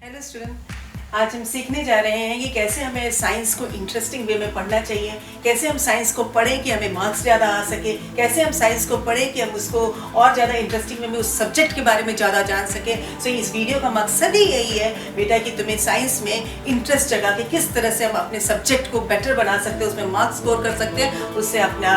Hello student, आज हम सीखने जा रहे हैं कि कैसे हमें साइंस को इंटरेस्टिंग वे में पढ़ना चाहिए, कैसे हम साइंस को पढ़ें कि हमें मार्क्स ज़्यादा आ सके, कैसे हम साइंस को पढ़ें कि हम उसको और ज़्यादा इंटरेस्टिंग वे में उस सब्जेक्ट के बारे में ज़्यादा जान सकें। सो इस वीडियो का मकसद ही यही है बेटा कि तुम्हें साइंस में इंटरेस्ट जगा के किस तरह से हम अपने सब्जेक्ट को बेटर बना सकते हैं, उसमें मार्क्स स्कोर कर सकते हैं, उससे अपना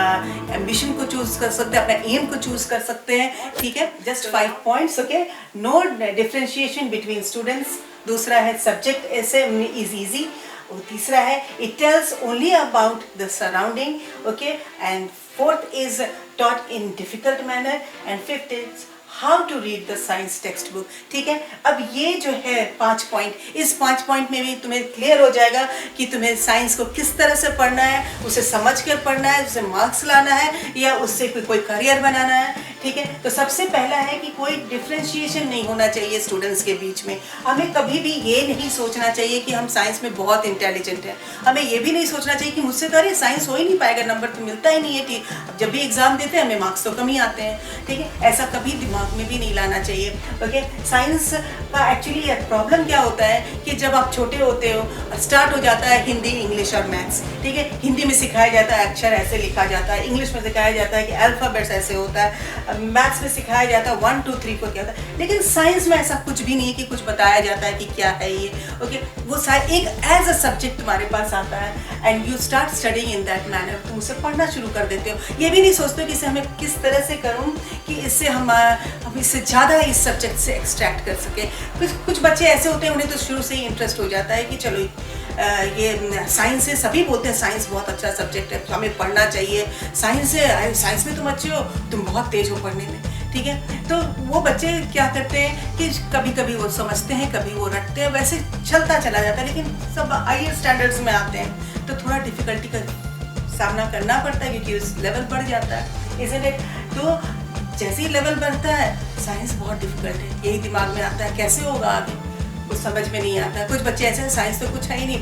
एम्बिशन को चूज़ कर सकते हैं, अपना एम को चूज़ कर सकते हैं। ठीक है, just 5 points. Okay, no differentiation between students. दूसरा है सब्जेक्ट ऐसे इज इजी। और तीसरा है it tells only about the surrounding. Okay, and fourth is taught in difficult manner, and fifth is how to read the science textbook. ठीक है, अब ये जो है 5 पॉइंट, इस 5 पॉइंट में भी तुम्हें क्लियर हो जाएगा कि तुम्हें साइंस को किस तरह से पढ़ना है, उसे समझ कर पढ़ना है, उसे मार्क्स लाना है या उससे कोई करियर बनाना है। ठीक है, तो सबसे पहला है कि कोई डिफ्रेंशिएशन नहीं होना चाहिए स्टूडेंट्स के बीच में। हमें कभी भी ये नहीं सोचना चाहिए कि हम साइंस में बहुत इंटेलिजेंट हैं। हमें ये भी नहीं सोचना चाहिए कि मुझसे तो अरे साइंस हो ही नहीं पाएगा, नंबर तो मिलता ही नहीं है। ठीक, जब भी एग्जाम देते हैं हमें मार्क्स तो कम ही आते हैं। ठीक है, ऐसा कभी दिमाग में भी नहीं लाना चाहिए। ओके, साइंस का एक्चुअली प्रॉब्लम क्या होता है कि जब आप छोटे होते हो स्टार्ट हो जाता है हिंदी, इंग्लिश और मैथ्स। ठीक है, हिंदी में सिखाया जाता है अक्षर ऐसे लिखा जाता है, इंग्लिश में सिखाया जाता है कि अल्फ़ाबेट्स ऐसे होता है, मैथ्स में सिखाया जाता है 1 2 3 4 क्या होता है। लेकिन साइंस में ऐसा कुछ भी नहीं है कि कुछ बताया जाता है कि क्या है ये। ओके, वो एक एज अ सब्जेक्ट तुम्हारे पास आता है and you start studying in that manner. तुम उसे पढ़ना शुरू कर देते हो। ये भी नहीं सोचते हो कि इसे हमें किस तरह से करूँ कि इससे हम इससे ज़्यादा इस सब्जेक्ट से एक्सट्रैक्ट कर सके। कुछ बच्चे ऐसे होते हैं उन्हें तो शुरू से ही इंटरेस्ट हो जाता है कि चलो ये साइंस है, सभी बोलते हैं साइंस बहुत अच्छा सब्जेक्ट है, हमें पढ़ना चाहिए। साइंस है, साइंस में तुम अच्छे हो, तुम बहुत तेज हो पढ़ने में। ठीक है, तो वो बच्चे क्या करते हैं कि कभी कभी वो समझते हैं, कभी वो रटते हैं, वैसे चलता चला जाता है। लेकिन सब हायर स्टैंडर्ड्स में आते हैं तो थोड़ा डिफिकल्टी का सामना करना पड़ता है क्योंकि उस लेवल बढ़ जाता है, इज़न्ट इट? तो जैसे ही लेवल बढ़ता है साइंस बहुत डिफिकल्ट है, यही दिमाग में आता है कैसे होगा आगे, कुछ समझ में नहीं आता। कुछ बच्चे ऐसे हैं साइंस तो कुछ है ही नहीं,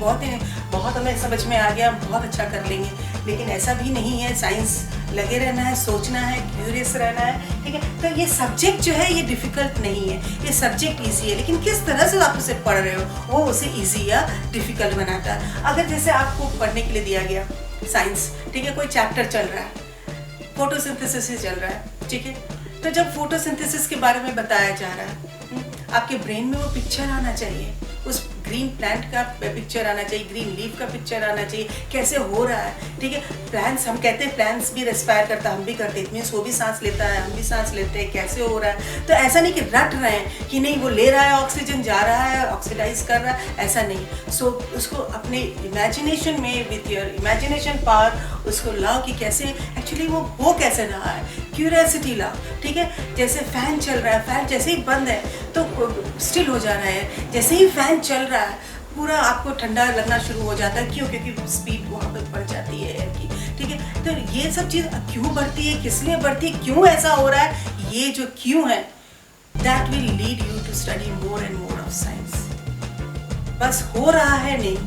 बहुत हमें समझ में आ गया, बहुत अच्छा कर लेंगे। लेकिन ऐसा भी नहीं है, साइंस लगे रहना है, सोचना है, क्यूरियस रहना है। ठीक है, तो ये सब्जेक्ट जो है ये डिफ़िकल्ट नहीं है, ये सब्जेक्ट ईजी है। लेकिन किस तरह से आप उसे पढ़ रहे हो वो उसे ईजी या डिफ़िकल्ट बनाता है। अगर जैसे आपको पढ़ने के लिए दिया गया साइंस, ठीक है, कोई चैप्टर चल रहा है, फोटोसिंथेसिस चल रहा है। ठीक है, तो जब फोटोसिंथेसिस के बारे में बताया जा रहा है, आपके ब्रेन में वो पिक्चर आना चाहिए, उस ग्रीन प्लांट का पिक्चर आना चाहिए, ग्रीन लीफ का पिक्चर आना चाहिए, कैसे हो रहा है। ठीक है, प्लांट्स, हम कहते हैं प्लांट्स भी रेस्पायर करता है, हम भी करते हैं, मीन्स वो भी सांस लेता है, हम भी सांस लेते हैं, कैसे हो रहा है। तो ऐसा नहीं कि रट रहे हैं कि नहीं वो ले रहा है ऑक्सीजन, जा रहा है ऑक्सीडाइज कर रहा है, ऐसा नहीं। सो उसको अपने इमेजिनेशन में, विथ योर इमेजिनेशन पावर उसको लाओ कि कैसे एक्चुअली वो हो कैसे रहा है, क्यूरियोसिटी लाओ। ठीक है, जैसे फैन चल रहा है, फैन जैसे ही बंद है तो स्टिल हो जा रहा है, जैसे ही फैन चल रहा है पूरा आपको ठंडा लगना शुरू हो जाता है। क्यों? क्योंकि स्पीड वहाँ पर बढ़ जाती है एयर की। ठीक है, तो ये सब चीज़ क्यों बढ़ती है, किस लिए बढ़ती है, क्यों ऐसा हो रहा है, ये जो क्यों है that will lead you to study more and more of science. बस हो रहा है नहीं,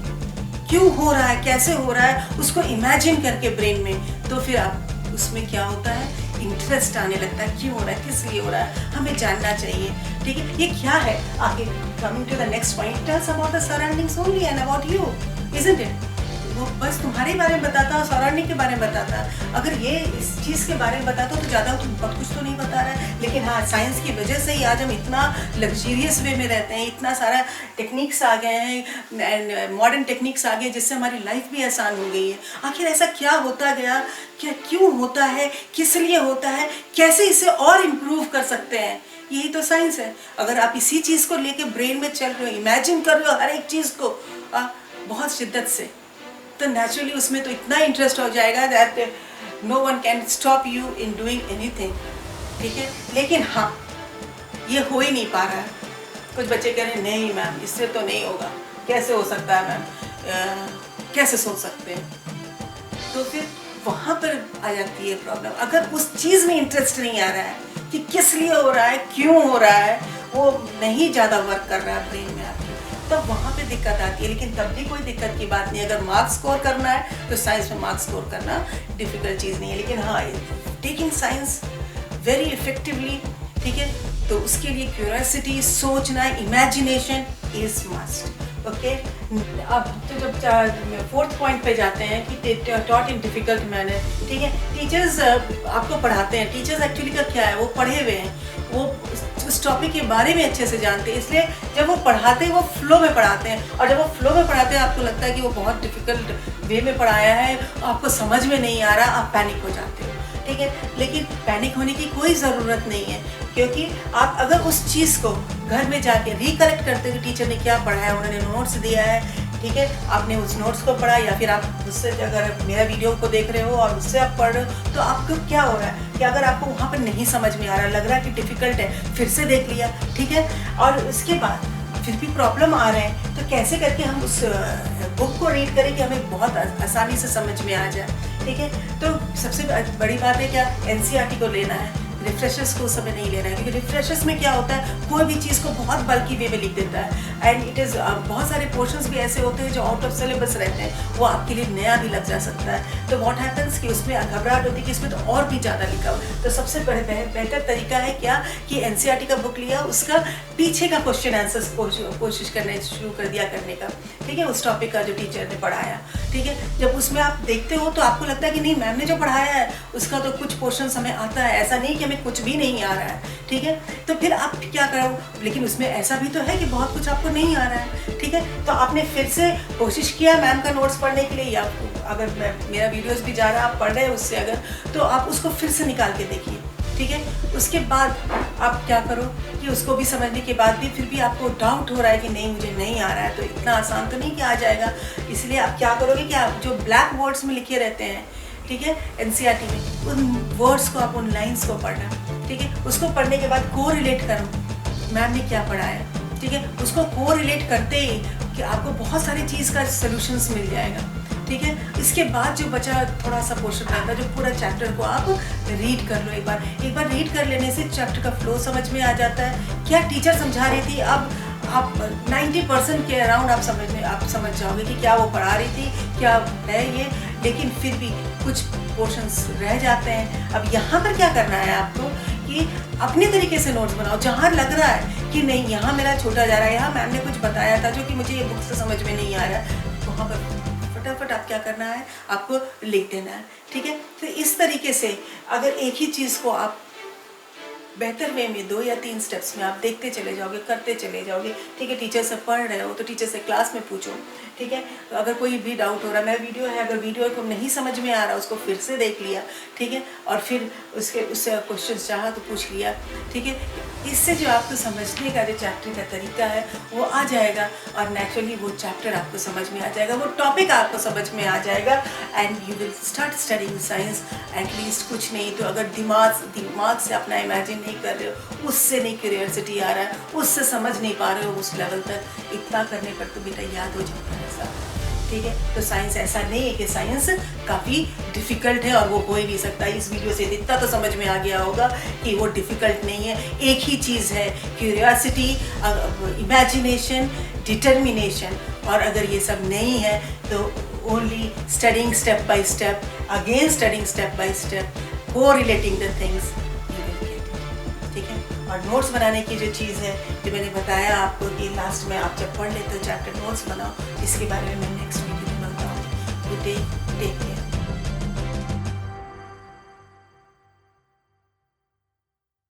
क्यों हो रहा है, कैसे हो रहा है, उसको इमेजिन करके ब्रेन में, तो फिर आप उसमें क्या होता है, इंटरेस्ट आने लगता है, क्यों हो रहा है, किस लिए हो रहा है, हमें जानना चाहिए। ठीक है, ये क्या है आगे। Coming to the next point, tells about the surroundings only and about you, isn't it? वो बस तुम्हारे बारे में बताता है, सराउंडिंग के बारे में बताता है। अगर ये इस चीज़ के बारे में बताता तो ज़्यादा तो बहुत कुछ तो नहीं बता रहा है। लेकिन हाँ, साइंस की वजह से ही आज हम इतना लग्जरियस वे में रहते हैं, इतना सारा टेक्निक्स आ गए हैं, मॉडर्न टेक्निक्स आ गए जिससे हमारी लाइफ भी आसान हो गई है। आखिर ऐसा क्या होता गया, क्या क्यों होता है, किस लिए होता है, कैसे इसे और इम्प्रूव कर सकते हैं, यही तो साइंस है। अगर आप इसी चीज़ को लेके ब्रेन में चल रहे हो, इमेजिन कर रहे हो हर एक चीज़ को बहुत शिद्दत से, तो नेचुरली उसमें तो इतना इंटरेस्ट हो जाएगा that no one can stop you in doing anything. ठीक है, लेकिन हाँ, ये हो ही नहीं पा रहा है। कुछ बच्चे कह रहे हैं नहीं मैम इससे तो नहीं होगा, कैसे हो सकता है मैम, कैसे सोच सकते हैं। तो फिर वहाँ पर आ जाती है प्रॉब्लम। अगर उस चीज़ में इंटरेस्ट नहीं आ रहा है कि किस लिए हो रहा है, क्यों हो रहा है, वो नहीं ज़्यादा वर्क कर रहा है ब्रेन में आपके, तब वहाँ पे दिक्कत आती है। लेकिन तब भी कोई दिक्कत की बात नहीं, अगर मार्क्स स्कोर करना है तो साइंस में मार्क्स स्कोर करना डिफ़िकल्ट चीज़ नहीं है। लेकिन हाँ, टेकिंग साइंस वेरी इफेक्टिवली, ठीक है, तो उसके लिए क्यूरियोसिटी, सोचना, इमेजिनेशन इज मस्ट। ओके, अब तो जब फोर्थ पॉइंट पे जाते हैं कि टॉट इन डिफिकल्ट मैनर। ठीक है, टीचर्स आपको पढ़ाते हैं, टीचर्स एक्चुअली का क्या है, वो पढ़े हुए हैं, वो उस टॉपिक के बारे में अच्छे से जानते हैं, इसलिए जब वो पढ़ाते हैं वो फ्लो में पढ़ाते हैं, और जब वो फ्लो में पढ़ाते हैं आपको लगता है कि वो बहुत डिफिकल्ट वे में पढ़ाया है, आपको समझ में नहीं आ रहा, आप पैनिक हो जाते हो। ठीक है, लेकिन पैनिक होने की कोई ज़रूरत नहीं है, क्योंकि आप अगर उस चीज़ को घर में जाके रिकलेक्ट करते हो कि टीचर ने क्या पढ़ाया, उन्होंने नोट्स दिया है, ठीक है, आपने उस नोट्स को पढ़ा, या फिर आप उससे अगर मेरा वीडियो को देख रहे हो और उससे आप पढ़ रहे हो, तो आपको क्या हो रहा है कि अगर आपको वहाँ पर नहीं समझ में आ रहा, लग रहा है कि डिफ़िकल्ट है, फिर से देख लिया। ठीक है, और उसके बाद फिर भी प्रॉब्लम आ रहे हैं, तो कैसे करके हम उस बुक को रीड करें कि हमें बहुत आसानी से समझ में आ जाए। ठीक है, तो सबसे बड़ी बात है क्या, एनसीईआरटी को लेना है, रिफ्रेशर्स को उस समय नहीं लेना है, क्योंकि रिफ्रेशर्स में क्या होता है, कोई भी चीज़ को बहुत बल्कि वे में लिख देता है, एंड इट इज़ बहुत सारे पोर्शंस भी ऐसे होते हैं जो आउट ऑफ सिलेबस रहते हैं, वो आपके लिए नया भी लग जा सकता है। तो व्हाट हैपन्स कि उसमें घबराहट होती है कि इसमें तो और भी ज़्यादा लिखा हो। तो सबसे बेहतर तरीका है क्या कि एनसीईआरटी का बुक लिया, उसका पीछे का क्वेश्चन आंसर्स कोशिश करने शुरू कर दिया करने का। ठीक है, उस टॉपिक का जो टीचर ने पढ़ाया। ठीक है, जब उसमें आप देखते हो तो आपको लगता है कि नहीं, मैम ने जो पढ़ाया है उसका तो कुछ पोर्शन हमें आता है, ऐसा नहीं कि हमें कुछ भी नहीं आ रहा है। ठीक है, तो फिर आप क्या करो, लेकिन उसमें ऐसा भी तो है कि बहुत कुछ आपको नहीं आ रहा है। ठीक है, तो आपने फिर से कोशिश किया मैम का नोट्स पढ़ने के लिए, या अगर मेरा वीडियोस भी जा रहा है, आप पढ़ रहे हैं उससे अगर, तो आप उसको फिर से निकाल के देखिए। ठीक है, उसके बाद आप क्या करो कि उसको भी समझने के बाद भी फिर भी आपको डाउट हो रहा है कि नहीं, मुझे नहीं आ रहा है, तो इतना आसान तो नहीं कि आ जाएगा। इसलिए आप क्या करोगे कि आप जो ब्लैक बोर्ड्स में लिखे रहते हैं, ठीक है, एनसीईआरटी में, उन वर्ड्स को आप, उन लाइन्स को पढ़ना। ठीक है, उसको पढ़ने के बाद को रिलेट करो मैम ने क्या पढ़ाया। ठीक है, उसको को रिलेट करते ही कि आपको बहुत सारी चीज़ का सोल्यूशंस मिल जाएगा। ठीक है, इसके बाद जो बचा थोड़ा सा पोर्शन रहता है, जो पूरा चैप्टर को आप रीड कर लो एक बार रीड कर लेने से चैप्टर का फ्लो समझ में आ जाता है, क्या टीचर समझा रही थी। अब आप 90% के अराउंड आप समझ जाओगे कि क्या वो पढ़ा रही थी, क्या है ये, लेकिन फिर भी कुछ पोर्शंस रह जाते हैं। अब यहाँ पर क्या करना है आपको कि अपने तरीके से नोट्स बनाओ, जहाँ लग रहा है कि नहीं यहाँ मेरा छोटा जा रहा है, यहाँ मैम ने कुछ बताया था जो कि मुझे ये बुक से समझ में नहीं आ रहा है, वहाँ पर फटाफट आप क्या करना है, आपको लिख देना है। ठीक है, तो इस तरीके से अगर एक ही चीज़ को आप बेहतर वे में 2 या 3 स्टेप्स में आप देखते चले जाओगे, करते चले जाओगे। ठीक है, टीचर से पढ़ रहे हो तो टीचर से क्लास में पूछो। ठीक है, तो अगर कोई भी डाउट हो रहा है, मेरा वीडियो है, अगर वीडियो को नहीं समझ में आ रहा उसको फिर से देख लिया। ठीक है, और फिर उससे क्वेश्चन चाहा तो पूछ लिया। ठीक है, इससे जो आपको समझने का जो चैप्टर का तरीका है वो आ जाएगा, और नेचुरली वो चैप्टर आपको समझ में आ जाएगा, वो टॉपिक आपको समझ में आ जाएगा, and you will start studying science. At least कुछ नहीं तो अगर दिमाग से अपना इमेजिन नहीं कर रहे हो, उससे नहीं क्यूरियोसिटी आ रहा है, उससे समझ नहीं पा रहे हो उस लेवल तक, इतना करने पर तो बेटा याद हो जाता है सब। ठीक है, तो साइंस ऐसा नहीं है कि साइंस काफ़ी डिफ़िकल्ट है और वो हो ही नहीं सकता। इस वीडियो से इतना तो समझ में आ गया होगा कि वो डिफ़िकल्ट नहीं है, एक ही चीज़ है, क्यूरियोसिटी, इमेजिनेशन, डिटर्मिनेशन। और अगर ये सब नहीं है तो only studying step by step, again studying step by step, को relating the things you will get. ठीक है, और नोट्स बनाने की जो चीज़ है जो मैंने बताया आपको कि लास्ट में आप जब पढ़ लेते हो चैप्टर नोट्स बनाओ, इसके बारे में मैं नेक्स्ट वीडियो में बताऊँ। Good day, take care.